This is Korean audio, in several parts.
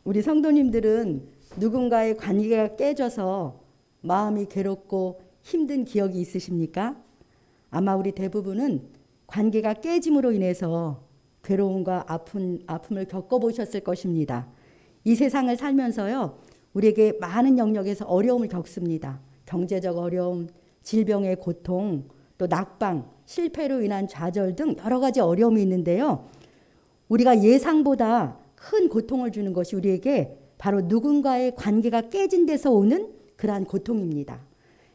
우리 성도님들은 누군가의 관계가 깨져서 마음이 괴롭고 힘든 기억이 있으십니까? 아마 우리 대부분은 관계가 깨짐으로 인해서 괴로움과 아픔을 겪어보셨을 것입니다. 이 세상을 살면서요, 우리에게 많은 영역에서 어려움을 겪습니다. 경제적 어려움, 질병의 고통, 또 낙방, 실패로 인한 좌절 등 여러 가지 어려움이 있는데요. 우리가 예상보다 큰 고통을 주는 것이 우리에게 바로 누군가의 관계가 깨진 데서 오는 그러한 고통입니다.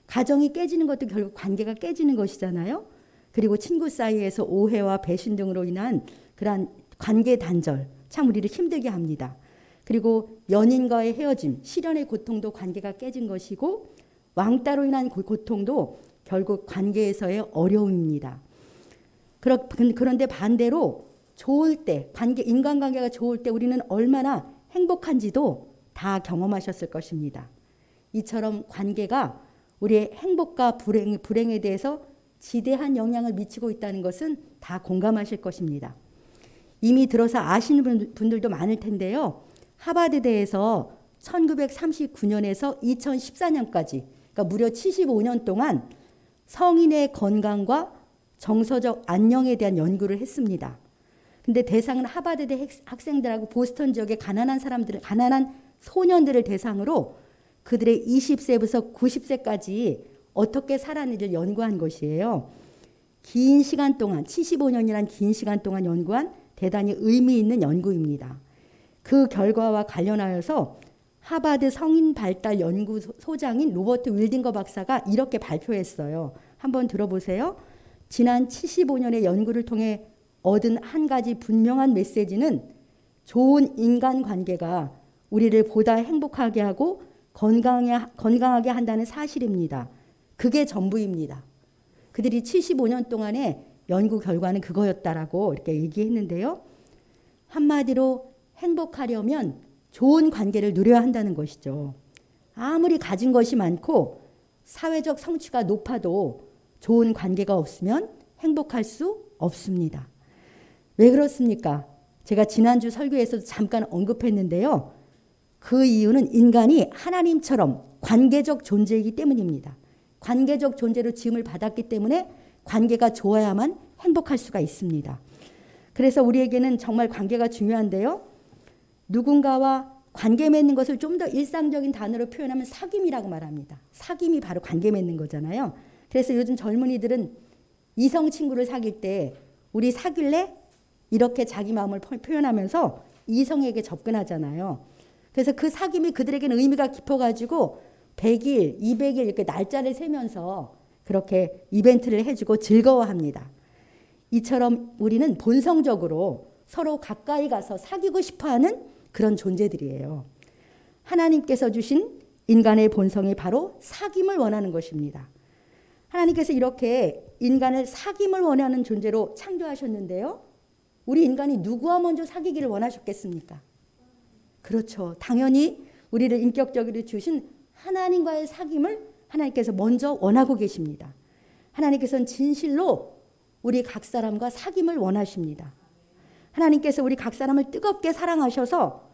가정이 깨지는 것도 결국 관계가 깨지는 것이잖아요. 그리고 친구 사이에서 오해와 배신 등으로 인한 그러한 관계 단절, 참 우리를 힘들게 합니다. 그리고 연인과의 헤어짐, 실연의 고통도 관계가 깨진 것이고, 왕따로 인한 고통도 결국 관계에서의 어려움입니다. 그런데 반대로 좋을 때, 인간관계가 좋을 때 우리는 얼마나 행복한지도 다 경험하셨을 것입니다. 이처럼 관계가 우리의 행복과 불행에 대해서 지대한 영향을 미치고 있다는 것은 다 공감하실 것입니다. 이미 들어서 아시는 분들도 많을 텐데요. 하버드대에서 1939년에서 2014년까지, 그러니까 무려 75년 동안 성인의 건강과 정서적 안녕에 대한 연구를 했습니다. 근데 대상은 하버드대 학생들하고 보스턴 지역의 가난한 소년들을 대상으로 그들의 20세부터 90세까지 어떻게 살았는지를 연구한 것이에요. 긴 시간 동안, 75년이란 긴 시간 동안 연구한 대단히 의미 있는 연구입니다. 그 결과와 관련하여서 하버드 성인 발달 연구소장인 로버트 윌딩거 박사가 이렇게 발표했어요. 한번 들어보세요. 지난 75년의 연구를 통해 얻은 한 가지 분명한 메시지는 좋은 인간관계가 우리를 보다 행복하게 하고 건강하게 한다는 사실입니다. 그게 전부입니다. 그들이 75년 동안의 연구 결과는 그거였다라고 이렇게 얘기했는데요. 한마디로 행복하려면 좋은 관계를 누려야 한다는 것이죠. 아무리 가진 것이 많고 사회적 성취가 높아도 좋은 관계가 없으면 행복할 수 없습니다. 왜 그렇습니까? 제가 지난주 설교에서도 잠깐 언급했는데요. 그 이유는 인간이 하나님처럼 관계적 존재이기 때문입니다. 관계적 존재로 지음을 받았기 때문에 관계가 좋아야만 행복할 수가 있습니다. 그래서 우리에게는 정말 관계가 중요한데요. 누군가와 관계 맺는 것을 좀 더 일상적인 단어로 표현하면 사귐이라고 말합니다. 사귐이 바로 관계 맺는 거잖아요. 그래서 요즘 젊은이들은 이성 친구를 사귈 때 우리 사귈래? 이렇게 자기 마음을 표현하면서 이성에게 접근하잖아요. 그래서 그 사귐이 그들에게는 의미가 깊어가지고 100일, 200일 이렇게 날짜를 세면서 그렇게 이벤트를 해주고 즐거워합니다. 이처럼 우리는 본성적으로 서로 가까이 가서 사귀고 싶어하는 그런 존재들이에요. 하나님께서 주신 인간의 본성이 바로 사귐을 원하는 것입니다. 하나님께서 이렇게 인간을 사귐을 원하는 존재로 창조하셨는데요. 우리 인간이 누구와 먼저 사귀기를 원하셨겠습니까? 그렇죠. 당연히 우리를 인격적으로 주신 하나님과의 사귐을 하나님께서 먼저 원하고 계십니다. 하나님께서는 진실로 우리 각 사람과 사귐을 원하십니다. 하나님께서 우리 각 사람을 뜨겁게 사랑하셔서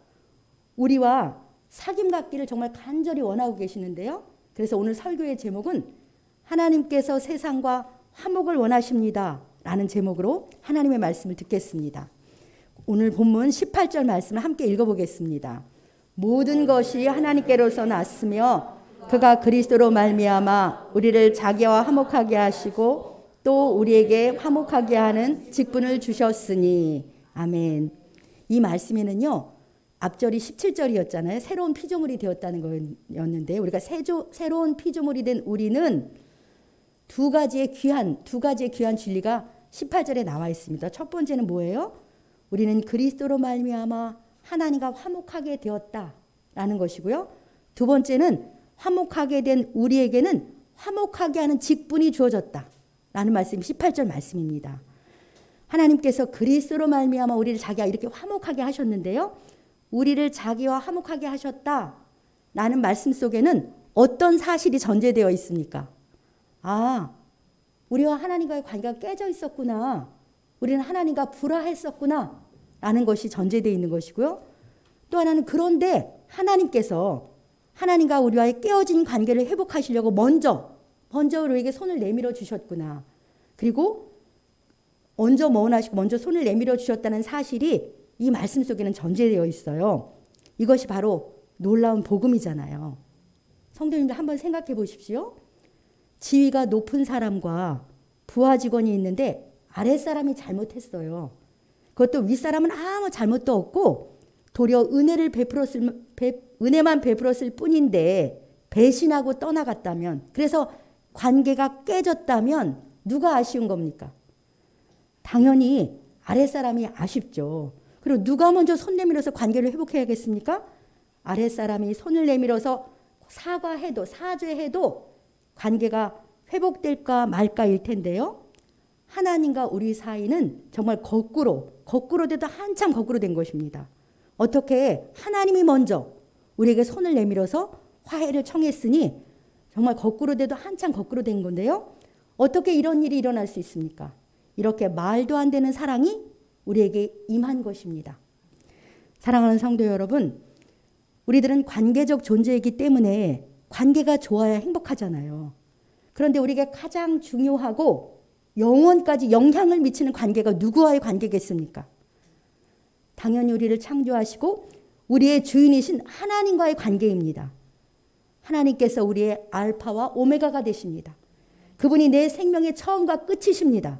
우리와 사귐 갖기를 정말 간절히 원하고 계시는데요. 그래서 오늘 설교의 제목은 하나님께서 세상과 화목을 원하십니다 라는 제목으로 하나님의 말씀을 듣겠습니다. 오늘 본문 18절 말씀을 함께 읽어보겠습니다. 모든 것이 하나님께로서 났으며 그가 그리스도로 말미암아 우리를 자기와 화목하게 하시고 또 우리에게 화목하게 하는 직분을 주셨으니 아멘. 이 말씀에는요. 앞절이 17절이었잖아요. 새로운 피조물이 되었다는 거였는데 우리가 새로운 피조물이 된 우리는 두 가지의 귀한 진리가 18절에 나와 있습니다. 첫 번째는 뭐예요? 우리는 그리스도로 말미암아 하나님과 화목하게 되었다라는 것이고요. 두 번째는 화목하게 된 우리에게는 화목하게 하는 직분이 주어졌다라는 말씀이 18절 말씀입니다. 하나님께서 그리스도로 말미암아 우리를 자기와 이렇게 화목하게 하셨는데요. 우리를 자기와 화목하게 하셨다라는 말씀 속에는 어떤 사실이 전제되어 있습니까? 아, 우리와 하나님과의 관계가 깨져 있었구나. 우리는 하나님과 불화했었구나. 라는 것이 전제되어 있는 것이고요. 또 또 하나는 그런데 하나님께서 하나님과 우리와의 깨어진 관계를 회복하시려고 먼저 우리에게 손을 내밀어 주셨구나. 그리고 먼저 원하시고 먼저 손을 내밀어 주셨다는 사실이 이 말씀 속에는 전제되어 있어요. 이것이 바로 놀라운 복음이잖아요. 성도님들 한번 생각해 보십시오. 지위가 높은 사람과 부하 직원이 있는데 아랫사람이 잘못했어요. 그것도 윗사람은 아무 잘못도 없고 도리어 은혜만 베풀었을 뿐인데 배신하고 떠나갔다면, 그래서 관계가 깨졌다면 누가 아쉬운 겁니까? 당연히 아랫사람이 아쉽죠. 그리고 누가 먼저 손 내밀어서 관계를 회복해야겠습니까? 아랫사람이 손을 내밀어서 사죄해도 관계가 회복될까 말까일 텐데요. 하나님과 우리 사이는 정말 거꾸로 돼도 한참 거꾸로 된 것입니다. 어떻게 하나님이 먼저 우리에게 손을 내밀어서 화해를 청했으니 정말 거꾸로 돼도 한참 거꾸로 된 건데요. 어떻게 이런 일이 일어날 수 있습니까? 이렇게 말도 안 되는 사랑이 우리에게 임한 것입니다. 사랑하는 성도 여러분, 우리들은 관계적 존재이기 때문에 관계가 좋아야 행복하잖아요. 그런데 우리에게 가장 중요하고 영원까지 영향을 미치는 관계가 누구와의 관계겠습니까? 당연히 우리를 창조하시고 우리의 주인이신 하나님과의 관계입니다. 하나님께서 우리의 알파와 오메가가 되십니다. 그분이 내 생명의 처음과 끝이십니다.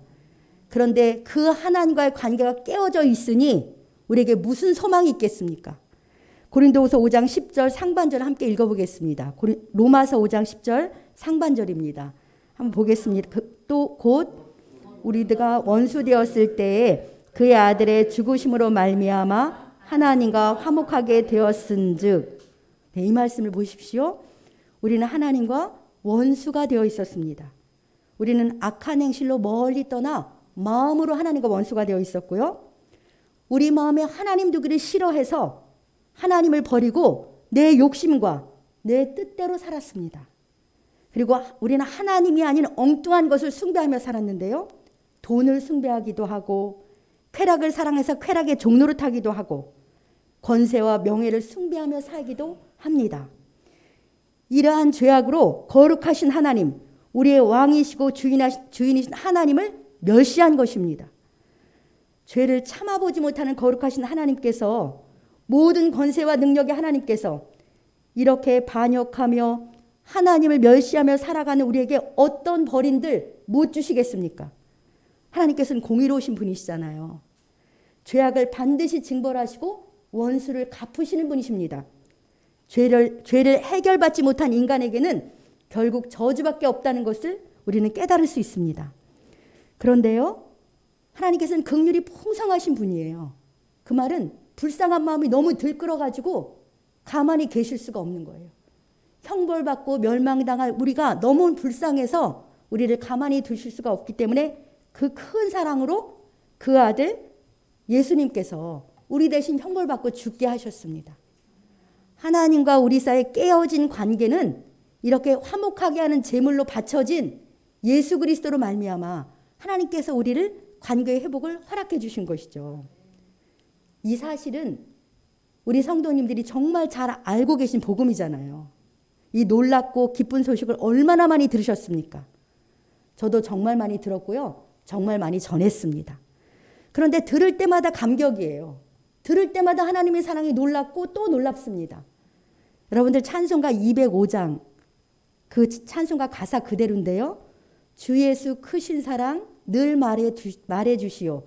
그런데 그 하나님과의 관계가 깨어져 있으니 우리에게 무슨 소망이 있겠습니까? 고린도후서 5장 10절 상반절 함께 읽어보겠습니다. 로마서 5장 10절 상반절입니다. 한번 보겠습니다. 또 곧 우리가 원수 되었을 때에 그의 아들의 죽으심으로 말미암아 하나님과 화목하게 되었은즉. 네, 이 말씀을 보십시오. 우리는 하나님과 원수가 되어 있었습니다. 우리는 악한 행실로 멀리 떠나 마음으로 하나님과 원수가 되어 있었고요. 우리 마음에 하나님 두기를 싫어해서 하나님을 버리고 내 욕심과 내 뜻대로 살았습니다. 그리고 우리는 하나님이 아닌 엉뚱한 것을 숭배하며 살았는데요. 돈을 숭배하기도 하고 쾌락을 사랑해서 쾌락의 종로를 타기도 하고 권세와 명예를 숭배하며 살기도 합니다. 이러한 죄악으로 거룩하신 하나님, 우리의 왕이시고 주인이신 하나님을 멸시한 것입니다. 죄를 참아보지 못하는 거룩하신 하나님께서, 모든 권세와 능력의 하나님께서 이렇게 반역하며 하나님을 멸시하며 살아가는 우리에게 어떤 벌인들 못 주시겠습니까? 하나님께서는 공의로우신 분이시잖아요. 죄악을 반드시 징벌하시고 원수를 갚으시는 분이십니다. 죄를 해결받지 못한 인간에게는 결국 저주밖에 없다는 것을 우리는 깨달을 수 있습니다. 그런데요, 하나님께서는 긍휼이 풍성하신 분이에요. 그 말은 불쌍한 마음이 너무 들끓어가지고 가만히 계실 수가 없는 거예요. 형벌받고 멸망당할 우리가 너무 불쌍해서 우리를 가만히 두실 수가 없기 때문에 그 큰 사랑으로 그 아들 예수님께서 우리 대신 형벌받고 죽게 하셨습니다. 하나님과 우리 사이에 깨어진 관계는 이렇게 화목하게 하는 제물로 바쳐진 예수 그리스도로 말미암아 하나님께서 우리를 관계의 회복을 허락해 주신 것이죠. 이 사실은 우리 성도님들이 정말 잘 알고 계신 복음이잖아요. 이 놀랍고 기쁜 소식을 얼마나 많이 들으셨습니까? 저도 정말 많이 들었고요. 정말 많이 전했습니다. 그런데 들을 때마다 감격이에요. 들을 때마다 하나님의 사랑이 놀랍고 또 놀랍습니다. 여러분들 찬송가 205장 그 찬송가 가사 그대로인데요. 주 예수 크신 사랑 늘 말해 주시오.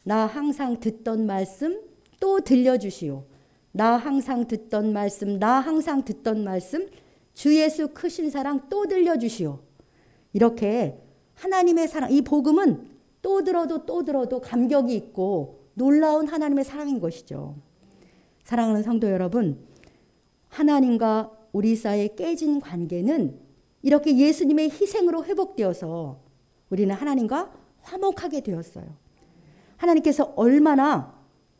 나 항상 듣던 말씀 또 들려주시오. 나 항상 듣던 말씀, 나 항상 듣던 말씀, 주 예수 크신 사랑 또 들려주시오. 이렇게 하나님의 사랑, 이 복음은 또 들어도 감격이 있고 놀라운 하나님의 사랑인 것이죠. 사랑하는 성도 여러분, 하나님과 우리 사이의 깨진 관계는 이렇게 예수님의 희생으로 회복되어서 우리는 하나님과 화목하게 되었어요. 하나님께서 얼마나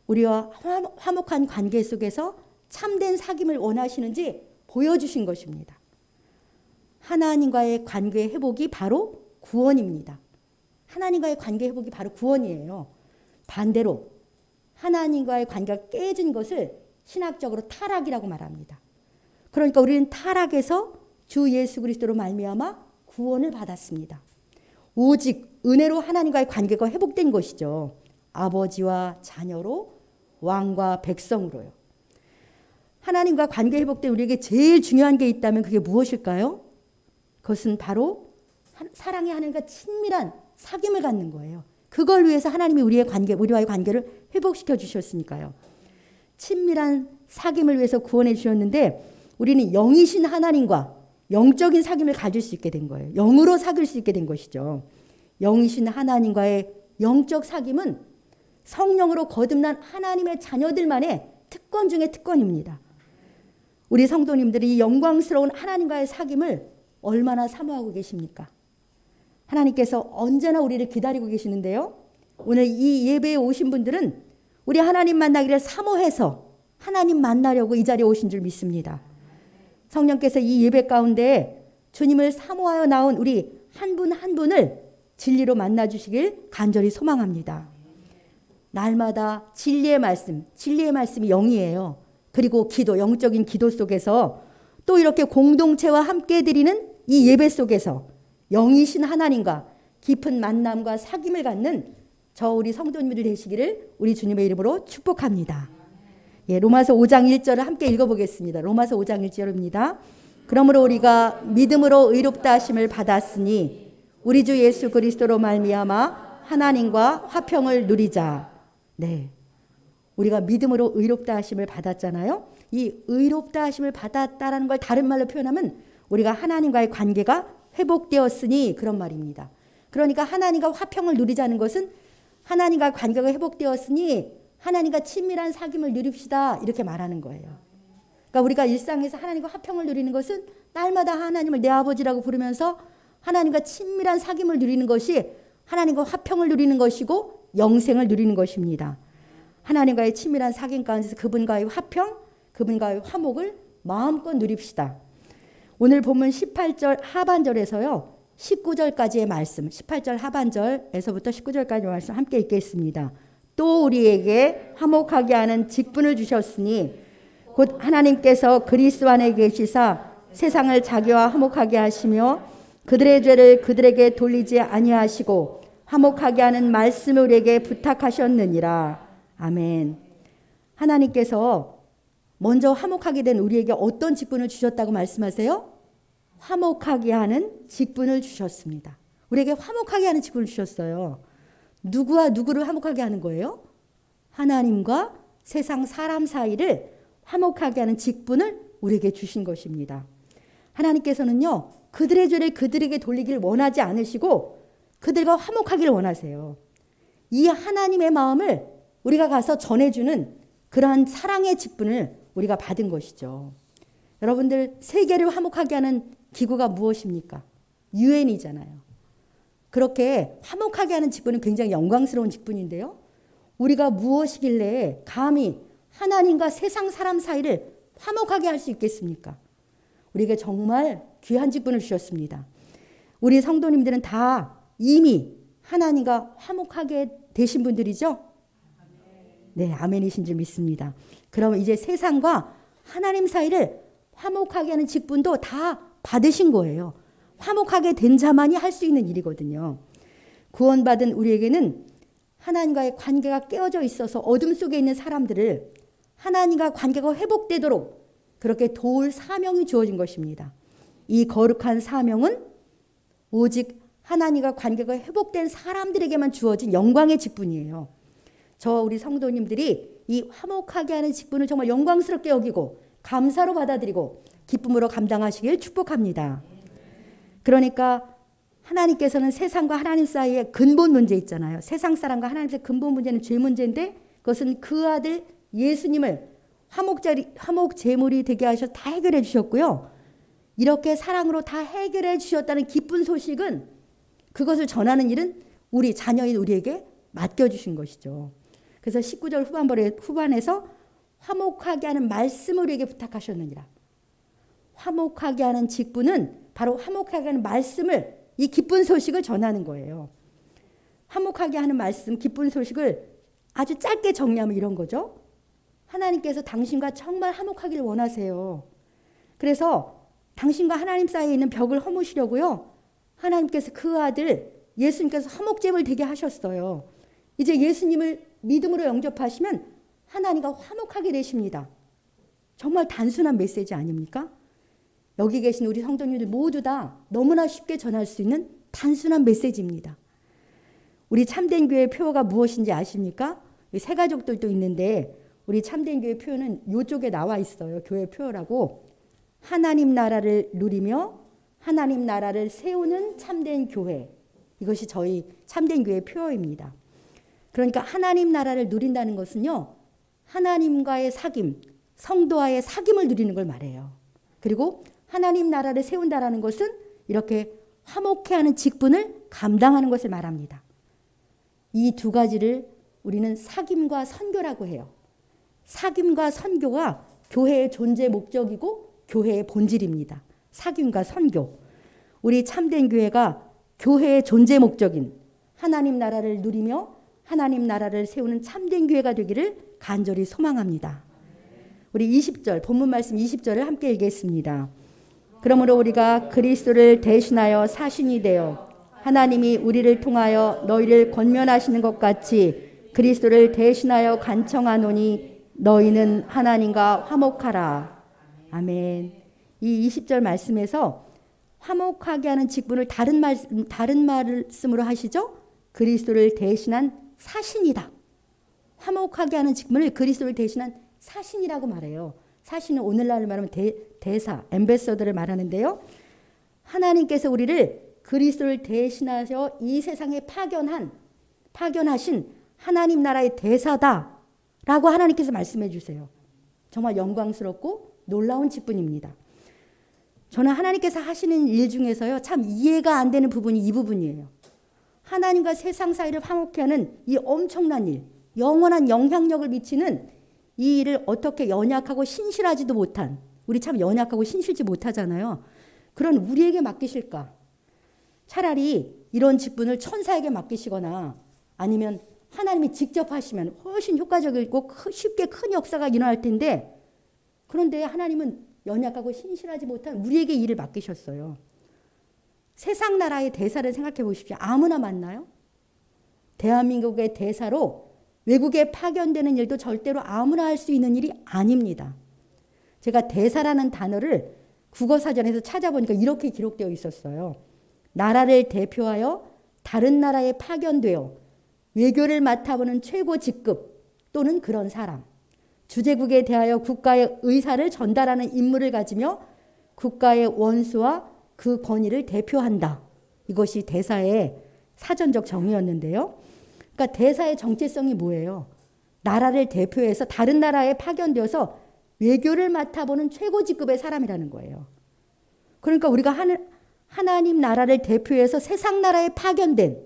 우리와 화목한 관계 속에서 참된 사귐을 원하시는지 보여주신 것입니다. 하나님과의 관계 회복이 바로 구원입니다. 하나님과의 관계 회복이 바로 구원이에요. 반대로 하나님과의 관계가 깨진 것을 신학적으로 타락이라고 말합니다. 그러니까 우리는 타락에서 주 예수 그리스도로 말미암아 구원을 받았습니다. 오직 은혜로 하나님과의 관계가 회복된 것이죠. 아버지와 자녀로, 왕과 백성으로요. 하나님과 관계 회복된 우리에게 제일 중요한 게 있다면 그게 무엇일까요? 그것은 바로 사랑의 하나님과 친밀한 사귐을 갖는 거예요. 그걸 위해서 하나님이 우리와의 관계를 회복시켜 주셨으니까요. 친밀한 사귐을 위해서 구원해 주셨는데 우리는 영이신 하나님과 영적인 사귐을 가질 수 있게 된 거예요. 영으로 사귈 수 있게 된 것이죠. 영이신 하나님과의 영적 사귐은 성령으로 거듭난 하나님의 자녀들만의 특권 중에 특권입니다. 우리 성도님들이 이 영광스러운 하나님과의 사귐을 얼마나 사모하고 계십니까? 하나님께서 언제나 우리를 기다리고 계시는데요. 오늘 이 예배에 오신 분들은 우리 하나님 만나기를 사모해서 하나님 만나려고 이 자리에 오신 줄 믿습니다. 성령께서 이 예배 가운데 주님을 사모하여 나온 우리 한 분 한 분을 진리로 만나주시길 간절히 소망합니다. 날마다 진리의 말씀이 영이에요. 그리고 기도, 영적인 기도 속에서 또 이렇게 공동체와 함께 드리는 이 예배 속에서 영이신 하나님과 깊은 만남과 사귐을 갖는 저 우리 성도님들 되시기를 우리 주님의 이름으로 축복합니다. 예, 로마서 5장 1절을 함께 읽어보겠습니다. 로마서 5장 1절입니다. 그러므로 우리가 믿음으로 의롭다 하심을 받았으니 우리 주 예수 그리스도로 말미암아 하나님과 화평을 누리자. 네, 우리가 믿음으로 의롭다 하심을 받았잖아요. 이 의롭다 하심을 받았다라는 걸 다른 말로 표현하면 우리가 하나님과의 관계가 회복되었으니 그런 말입니다. 그러니까 하나님과 화평을 누리자는 것은 하나님과 관계가 회복되었으니 하나님과 친밀한 사귐을 누립시다 이렇게 말하는 거예요. 그러니까 우리가 일상에서 하나님과 화평을 누리는 것은 날마다 하나님을 내 아버지라고 부르면서 하나님과 친밀한 사귐을 누리는 것이 하나님과 화평을 누리는 것이고 영생을 누리는 것입니다. 하나님과의 친밀한 사귐 가운데서 그분과의 화평, 그분과의 화목을 마음껏 누립시다. 오늘 본문 18절 하반절에서요. 19절까지의 말씀, 18절 하반절에서부터 19절까지의 말씀 함께 읽겠습니다. 또 우리에게 화목하게 하는 직분을 주셨으니 곧 하나님께서 그리스도 안에 계시사 세상을 자기와 화목하게 하시며 그들의 죄를 그들에게 돌리지 아니하시고 화목하게 하는 말씀을 우리에게 부탁하셨느니라. 아멘. 하나님께서 먼저 화목하게 된 우리에게 어떤 직분을 주셨다고 말씀하세요? 화목하게 하는 직분을 주셨습니다. 우리에게 화목하게 하는 직분을 주셨어요. 누구와 누구를 화목하게 하는 거예요? 하나님과 세상 사람 사이를 화목하게 하는 직분을 우리에게 주신 것입니다. 하나님께서는요, 그들의 죄를 그들에게 돌리기를 원하지 않으시고 그들과 화목하기를 원하세요. 이 하나님의 마음을 우리가 가서 전해주는 그러한 사랑의 직분을 우리가 받은 것이죠. 여러분들, 세계를 화목하게 하는 기구가 무엇입니까? 유엔이잖아요. 그렇게 화목하게 하는 직분은 굉장히 영광스러운 직분인데요. 우리가 무엇이길래 감히 하나님과 세상 사람 사이를 화목하게 할 수 있겠습니까? 우리에게 정말 귀한 직분을 주셨습니다. 우리 성도님들은 다 이미 하나님과 화목하게 되신 분들이죠? 네, 아멘이신 줄 믿습니다. 그러면 이제 세상과 하나님 사이를 화목하게 하는 직분도 다 받으신 거예요. 화목하게 된 자만이 할 수 있는 일이거든요. 구원받은 우리에게는 하나님과의 관계가 깨어져 있어서 어둠 속에 있는 사람들을 하나님과 관계가 회복되도록 그렇게 도울 사명이 주어진 것입니다. 이 거룩한 사명은 오직 하나님과 관계가 회복된 사람들에게만 주어진 영광의 직분이에요. 저 우리 성도님들이 이 화목하게 하는 직분을 정말 영광스럽게 여기고 감사로 받아들이고 기쁨으로 감당하시길 축복합니다. 그러니까 하나님께서는 세상과 하나님 사이에 근본 문제 있잖아요. 세상 사람과 하나님 사이의 근본 문제는 죄 문제인데 그것은 그 아들 예수님을 화목 제물이 되게 하셔서 다 해결해 주셨고요. 이렇게 사랑으로 다 해결해 주셨다는 기쁜 소식은 그것을 전하는 일은 우리 자녀인 우리에게 맡겨주신 것이죠. 그래서 19절 후반에서 화목하게 하는 말씀을 우리에게 부탁하셨느니라. 화목하게 하는 직분은 바로 화목하게 하는 말씀을, 이 기쁜 소식을 전하는 거예요. 화목하게 하는 말씀, 기쁜 소식을 아주 짧게 정리하면 이런 거죠. 하나님께서 당신과 정말 화목하기를 원하세요. 그래서 당신과 하나님 사이에 있는 벽을 허무시려고요. 하나님께서 그 아들 예수님께서 화목제물 되게 하셨어요. 이제 예수님을 믿음으로 영접하시면 하나님과 화목하게 되십니다. 정말 단순한 메시지 아닙니까? 여기 계신 우리 성도님들 모두 다 너무나 쉽게 전할 수 있는 단순한 메시지입니다. 우리 참된 교회의 표어가 무엇인지 아십니까? 새 가족들도 있는데 우리 참된 교회 표어는 이쪽에 나와 있어요. 교회 표어라고. 하나님 나라를 누리며 하나님 나라를 세우는 참된 교회. 이것이 저희 참된 교회의 표어입니다. 그러니까 하나님 나라를 누린다는 것은요. 하나님과의 사귐, 성도와의 사귐을 누리는 걸 말해요. 그리고 하나님 나라를 세운다라는 것은 이렇게 화목해하는 직분을 감당하는 것을 말합니다. 이 두 가지를 우리는 사귐과 선교라고 해요. 사귐과 선교가 교회의 존재 목적이고 교회의 본질입니다. 사귐과 선교. 우리 참된 교회가 교회의 존재 목적인 하나님 나라를 누리며 하나님 나라를 세우는 참된 교회가 되기를 간절히 소망합니다. 우리 20절, 본문 말씀 20절을 함께 읽겠습니다. 그러므로 우리가 그리스도를 대신하여 사신이 되어 하나님이 우리를 통하여 너희를 권면하시는 것 같이 그리스도를 대신하여 간청하노니 너희는 하나님과 화목하라. 아멘. 이 20절 말씀에서 화목하게 하는 직분을 다른 말씀으로 하시죠? 그리스도를 대신한 사신이다. 화목하게 하는 직분을 그리스도를 대신한 사신이라고 말해요. 사신은 오늘날 말하면 대사, 엠베서더를 말하는데요. 하나님께서 우리를 그리스도를 대신하셔 이 세상에 파견하신 하나님 나라의 대사다라고 하나님께서 말씀해 주세요. 정말 영광스럽고 놀라운 직분입니다. 저는 하나님께서 하시는 일 중에서요. 참 이해가 안 되는 부분이 이 부분이에요. 하나님과 세상 사이를 화목케 하는 이 엄청난 일, 영원한 영향력을 미치는 이 일을 어떻게 연약하고 신실하지도 못한, 우리 참 연약하고 신실지 못하잖아요. 그런 우리에게 맡기실까? 차라리 이런 직분을 천사에게 맡기시거나 아니면 하나님이 직접 하시면 훨씬 효과적이고 쉽게 큰 역사가 일어날 텐데, 그런데 하나님은 연약하고 신실하지 못한 우리에게 일을 맡기셨어요. 세상 나라의 대사를 생각해 보십시오. 아무나 맞나요? 대한민국의 대사로 외국에 파견되는 일도 절대로 아무나 할 수 있는 일이 아닙니다. 제가 대사라는 단어를 국어사전에서 찾아보니까 이렇게 기록되어 있었어요. 나라를 대표하여 다른 나라에 파견되어 외교를 맡아보는 최고 직급 또는 그런 사람. 주재국에 대하여 국가의 의사를 전달하는 임무를 가지며 국가의 원수와 그 권위를 대표한다. 이것이 대사의 사전적 정의였는데요. 그러니까 대사의 정체성이 뭐예요? 나라를 대표해서 다른 나라에 파견되어서 외교를 맡아보는 최고 직급의 사람이라는 거예요. 그러니까 우리가 하나님 나라를 대표해서 세상 나라에 파견된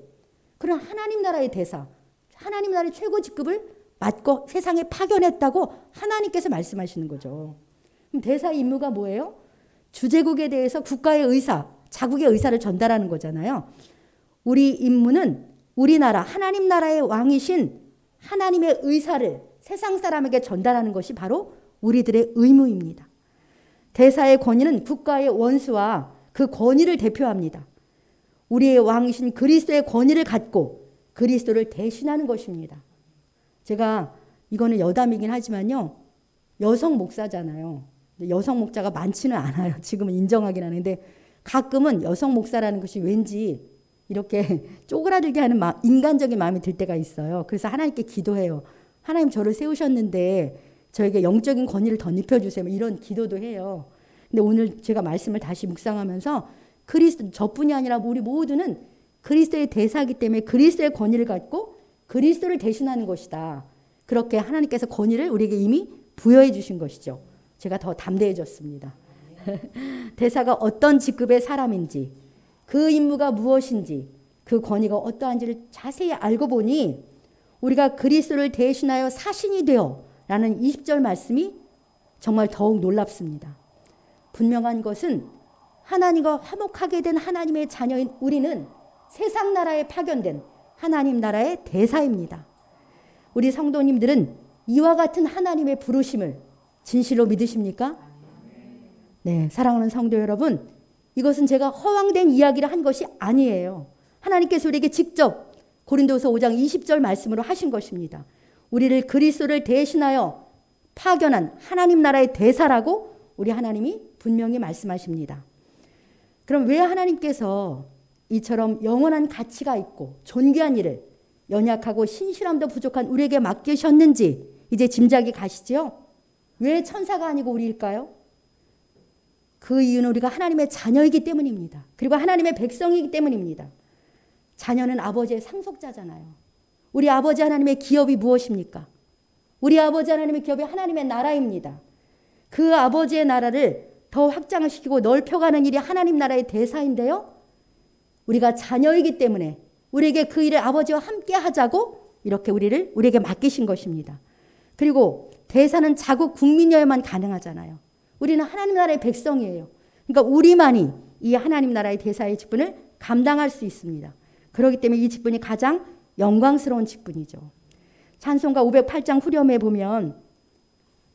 그런 하나님 나라의 대사, 하나님 나라의 최고 직급을 맡고 세상에 파견했다고 하나님께서 말씀하시는 거죠. 그럼 대사의 임무가 뭐예요? 주재국에 대해서 국가의 의사, 자국의 의사를 전달하는 거잖아요. 우리 임무는 우리나라, 하나님 나라의 왕이신 하나님의 의사를 세상 사람에게 전달하는 것이 바로 우리들의 의무입니다. 대사의 권위는 국가의 원수와 그 권위를 대표합니다. 우리의 왕이신 그리스도의 권위를 갖고 그리스도를 대신하는 것입니다. 제가 이거는 여담이긴 하지만요. 여성 목사잖아요. 여성 목사가 많지는 않아요. 지금은 인정하긴 하는데 가끔은 여성 목사라는 것이 왠지 이렇게 쪼그라들게 하는 인간적인 마음이 들 때가 있어요. 그래서 하나님께 기도해요. 하나님 저를 세우셨는데 저에게 영적인 권위를 덧입혀주세요. 이런 기도도 해요. 근데 오늘 제가 말씀을 다시 묵상하면서 그리스도 저뿐이 아니라 우리 모두는 그리스도의 대사이기 때문에 그리스도의 권위를 갖고 그리스도를 대신하는 것이다. 그렇게 하나님께서 권위를 우리에게 이미 부여해 주신 것이죠. 제가 더 담대해졌습니다. 대사가 어떤 직급의 사람인지 그 임무가 무엇인지 그 권위가 어떠한지를 자세히 알고 보니 우리가 그리스도를 대신하여 사신이 되어 라는 20절 말씀이 정말 더욱 놀랍습니다. 분명한 것은 하나님과 화목하게 된 하나님의 자녀인 우리는 세상 나라에 파견된 하나님 나라의 대사입니다. 우리 성도님들은 이와 같은 하나님의 부르심을 진실로 믿으십니까? 네, 사랑하는 성도 여러분, 이것은 제가 허황된 이야기를 한 것이 아니에요. 하나님께서 우리에게 직접 고린도서 5장 20절 말씀으로 하신 것입니다. 우리를 그리스도를 대신하여 파견한 하나님 나라의 대사라고 우리 하나님이 분명히 말씀하십니다. 그럼 왜 하나님께서 이처럼 영원한 가치가 있고 존귀한 일을 연약하고 신실함도 부족한 우리에게 맡기셨는지 이제 짐작이 가시죠? 왜 천사가 아니고 우리일까요? 그 이유는 우리가 하나님의 자녀이기 때문입니다. 그리고 하나님의 백성이기 때문입니다. 자녀는 아버지의 상속자잖아요. 우리 아버지 하나님의 기업이 무엇입니까? 우리 아버지 하나님의 기업이 하나님의 나라입니다. 그 아버지의 나라를 더 확장시키고 넓혀가는 일이 하나님 나라의 대사인데요. 우리가 자녀이기 때문에 우리에게 그 일을 아버지와 함께 하자고 이렇게 우리에게 맡기신 것입니다. 그리고 대사는 자국 국민이어야만 가능하잖아요. 우리는 하나님 나라의 백성이에요. 그러니까 우리만이 이 하나님 나라의 대사의 직분을 감당할 수 있습니다. 그렇기 때문에 이 직분이 가장 영광스러운 직분이죠. 찬송가 508장 후렴에 보면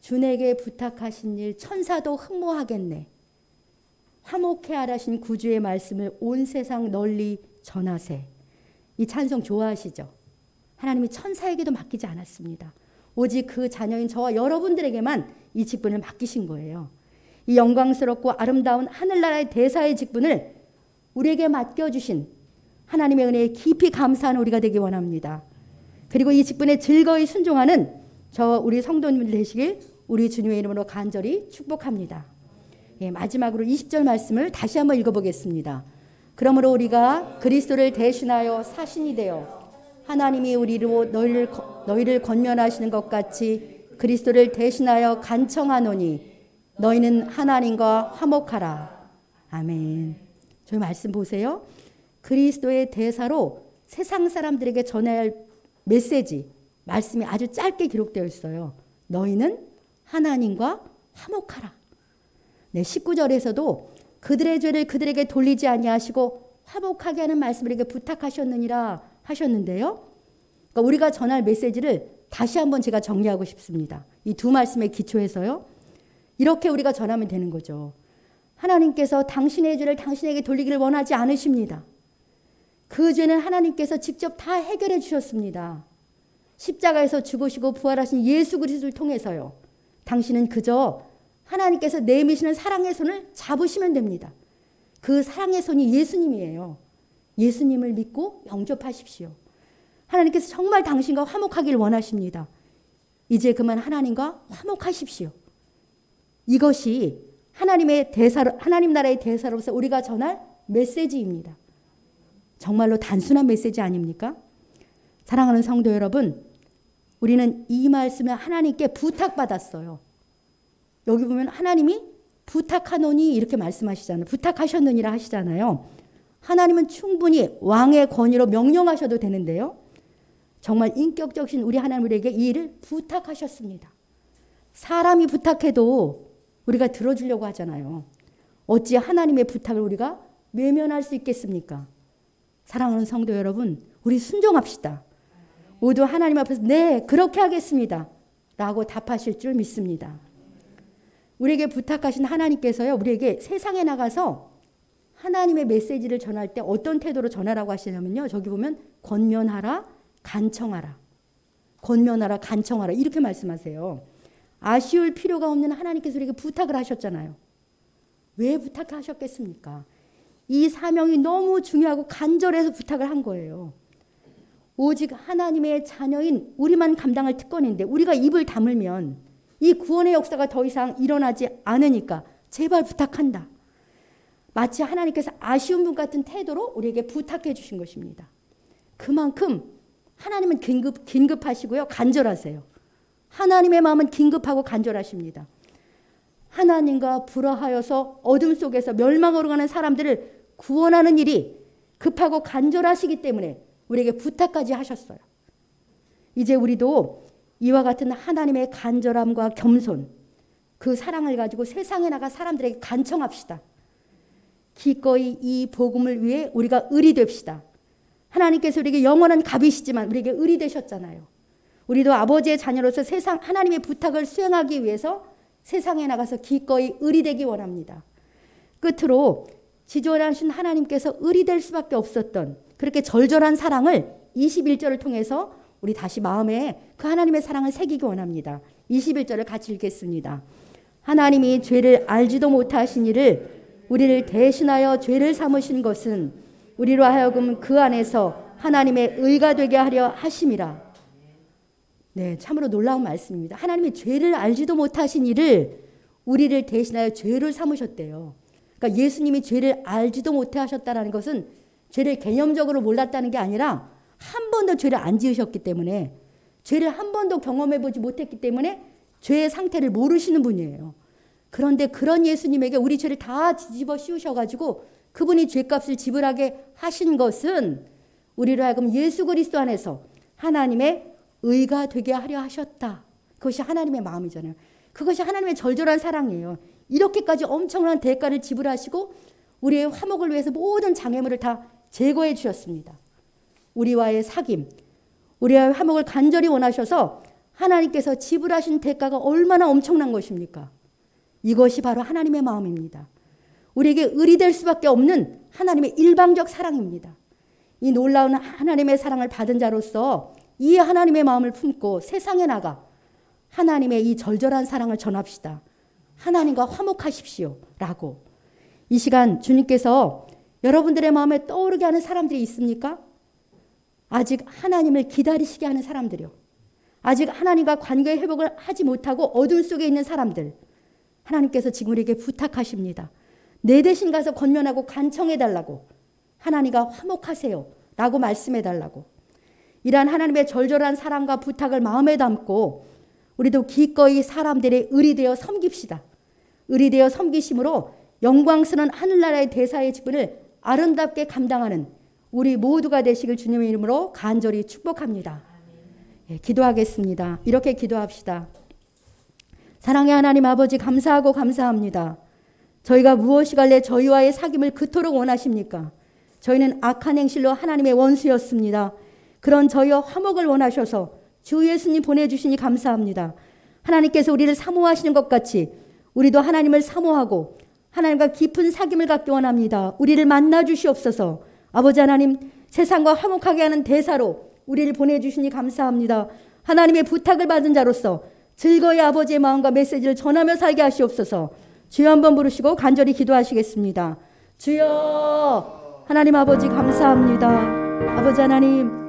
주에게 부탁하신 일 천사도 흠모하겠네. 화목해 하라신 구주의 말씀을 온 세상 널리 전하세. 이 찬송 좋아하시죠? 하나님이 천사에게도 맡기지 않았습니다. 오직 그 자녀인 저와 여러분들에게만 이 직분을 맡기신 거예요. 이 영광스럽고 아름다운 하늘나라의 대사의 직분을 우리에게 맡겨주신 하나님의 은혜에 깊이 감사하는 우리가 되기 원합니다. 그리고 이 직분에 즐거이 순종하는 우리 성도님들 되시길 우리 주님의 이름으로 간절히 축복합니다. 예, 마지막으로 20절 말씀을 다시 한번 읽어보겠습니다. 그러므로 우리가 그리스도를 대신하여 사신이 되어 하나님이 우리로 너희를 권면하시는 것 같이 그리스도를 대신하여 간청하노니 너희는 하나님과 화목하라. 아멘. 저희 말씀 보세요. 그리스도의 대사로 세상 사람들에게 전해야 할 메시지, 말씀이 아주 짧게 기록되어 있어요. 너희는 하나님과 화목하라. 네, 19절에서도 그들의 죄를 그들에게 돌리지 아니하시고 화목하게 하는 말씀을 이렇게 부탁하셨느니라 하셨는데요. 그러니까 우리가 전할 메시지를 다시 한번 제가 정리하고 싶습니다. 이 두 말씀에 기초해서요. 이렇게 우리가 전하면 되는 거죠. 하나님께서 당신의 죄를 당신에게 돌리기를 원하지 않으십니다. 그 죄는 하나님께서 직접 다 해결해 주셨습니다. 십자가에서 죽으시고 부활하신 예수 그리스도를 통해서요. 당신은 그저 하나님께서 내미시는 사랑의 손을 잡으시면 됩니다. 그 사랑의 손이 예수님이에요. 예수님을 믿고 영접하십시오. 하나님께서 정말 당신과 화목하기를 원하십니다. 이제 그만 하나님과 화목하십시오. 이것이 하나님 나라의 대사로서 우리가 전할 메시지입니다. 정말로 단순한 메시지 아닙니까? 사랑하는 성도 여러분, 우리는 이 말씀을 하나님께 부탁받았어요. 여기 보면 하나님이 부탁하노니 이렇게 말씀하시잖아요. 부탁하셨느니라 하시잖아요. 하나님은 충분히 왕의 권위로 명령하셔도 되는데요. 정말 인격적이신 우리 하나님 우리에게 이 일을 부탁하셨습니다. 사람이 부탁해도 우리가 들어주려고 하잖아요. 어찌 하나님의 부탁을 우리가 외면할 수 있겠습니까? 사랑하는 성도 여러분, 우리 순종합시다. 모두 하나님 앞에서 네, 그렇게 하겠습니다. 라고 답하실 줄 믿습니다. 우리에게 부탁하신 하나님께서요, 우리에게 세상에 나가서 하나님의 메시지를 전할 때 어떤 태도로 전하라고 하시냐면요. 저기 보면 권면하라, 간청하라. 권면하라, 간청하라. 이렇게 말씀하세요. 아쉬울 필요가 없는 하나님께서 우리에게 부탁을 하셨잖아요. 왜 부탁하셨겠습니까? 이 사명이 너무 중요하고 간절해서 부탁을 한 거예요. 오직 하나님의 자녀인 우리만 감당할 특권인데 우리가 입을 다물면 이 구원의 역사가 더 이상 일어나지 않으니까 제발 부탁한다. 마치 하나님께서 아쉬운 분 같은 태도로 우리에게 부탁해 주신 것입니다. 그만큼 하나님은 긴급하시고요. 간절하세요. 하나님의 마음은 긴급하고 간절하십니다. 하나님과 불화하여서 어둠 속에서 멸망으로 가는 사람들을 구원하는 일이 급하고 간절하시기 때문에 우리에게 부탁까지 하셨어요. 이제 우리도 이와 같은 하나님의 간절함과 겸손, 그 사랑을 가지고 세상에 나가 사람들에게 간청합시다. 기꺼이 이 복음을 위해 우리가 을이 됩시다. 하나님께서 우리에게 영원한 갑이시지만 우리에게 을이 되셨잖아요. 우리도 아버지의 자녀로서 세상 하나님의 부탁을 수행하기 위해서 세상에 나가서 기꺼이 의리 되기 원합니다. 끝으로 지존하신 하나님께서 의리 될 수밖에 없었던 그렇게 절절한 사랑을 21절을 통해서 우리 다시 마음에 그 하나님의 사랑을 새기기 원합니다. 21절을 같이 읽겠습니다. 하나님이 죄를 알지도 못하신 이를 우리를 대신하여 죄를 삼으신 것은 우리로 하여금 그 안에서 하나님의 의가 되게 하려 하심이라. 네, 참으로 놀라운 말씀입니다. 하나님이 죄를 알지도 못하신 이를 우리를 대신하여 죄를 삼으셨대요. 그러니까 예수님이 죄를 알지도 못하셨다는 것은 죄를 개념적으로 몰랐다는 게 아니라 한 번도 죄를 안 지으셨기 때문에, 죄를 한 번도 경험해보지 못했기 때문에 죄의 상태를 모르시는 분이에요. 그런데 그런 예수님에게 우리 죄를 다 뒤집어 씌우셔가지고 그분이 죄값을 지불하게 하신 것은 우리로 하여금 예수 그리스도 안에서 하나님의 의가 되게 하려 하셨다. 그것이 하나님의 마음이잖아요. 그것이 하나님의 절절한 사랑이에요. 이렇게까지 엄청난 대가를 지불하시고 우리의 화목을 위해서 모든 장애물을 다 제거해 주셨습니다. 우리와의 사귐, 우리와의 화목을 간절히 원하셔서 하나님께서 지불하신 대가가 얼마나 엄청난 것입니까? 이것이 바로 하나님의 마음입니다. 우리에게 의리될 수밖에 없는 하나님의 일방적 사랑입니다. 이 놀라운 하나님의 사랑을 받은 자로서 이 하나님의 마음을 품고 세상에 나가 하나님의 이 절절한 사랑을 전합시다. 하나님과 화목하십시오. 라고. 이 시간 주님께서 여러분들의 마음에 떠오르게 하는 사람들이 있습니까? 아직 하나님을 기다리시게 하는 사람들이요. 아직 하나님과 관계 회복을 하지 못하고 어둠 속에 있는 사람들. 하나님께서 지금 우리에게 부탁하십니다. 내 대신 가서 권면하고 간청해달라고. 하나님과 화목하세요. 라고 말씀해달라고. 이러한 하나님의 절절한 사랑과 부탁을 마음에 담고 우리도 기꺼이 사람들의 의리 되어 섬깁시다. 의리 되어 섬기심으로 영광스러운 하늘나라의 대사의 직분을 아름답게 감당하는 우리 모두가 되시길 주님의 이름으로 간절히 축복합니다. 예, 기도하겠습니다. 이렇게 기도합시다. 사랑의 하나님 아버지, 감사하고 감사합니다. 저희가 무엇이 갈래 저희와의 사귐을 그토록 원하십니까? 저희는 악한 행실로 하나님의 원수였습니다. 그런 저희와 화목을 원하셔서 주 예수님 보내주시니 감사합니다. 하나님께서 우리를 사모하시는 것 같이 우리도 하나님을 사모하고 하나님과 깊은 사귐을 갖기 원합니다. 우리를 만나 주시옵소서. 아버지 하나님, 세상과 화목하게 하는 대사로 우리를 보내주시니 감사합니다. 하나님의 부탁을 받은 자로서 즐거이 아버지의 마음과 메시지를 전하며 살게 하시옵소서. 주여 한번 부르시고 간절히 기도하시겠습니다. 주여, 하나님 아버지 감사합니다. 아버지 하나님,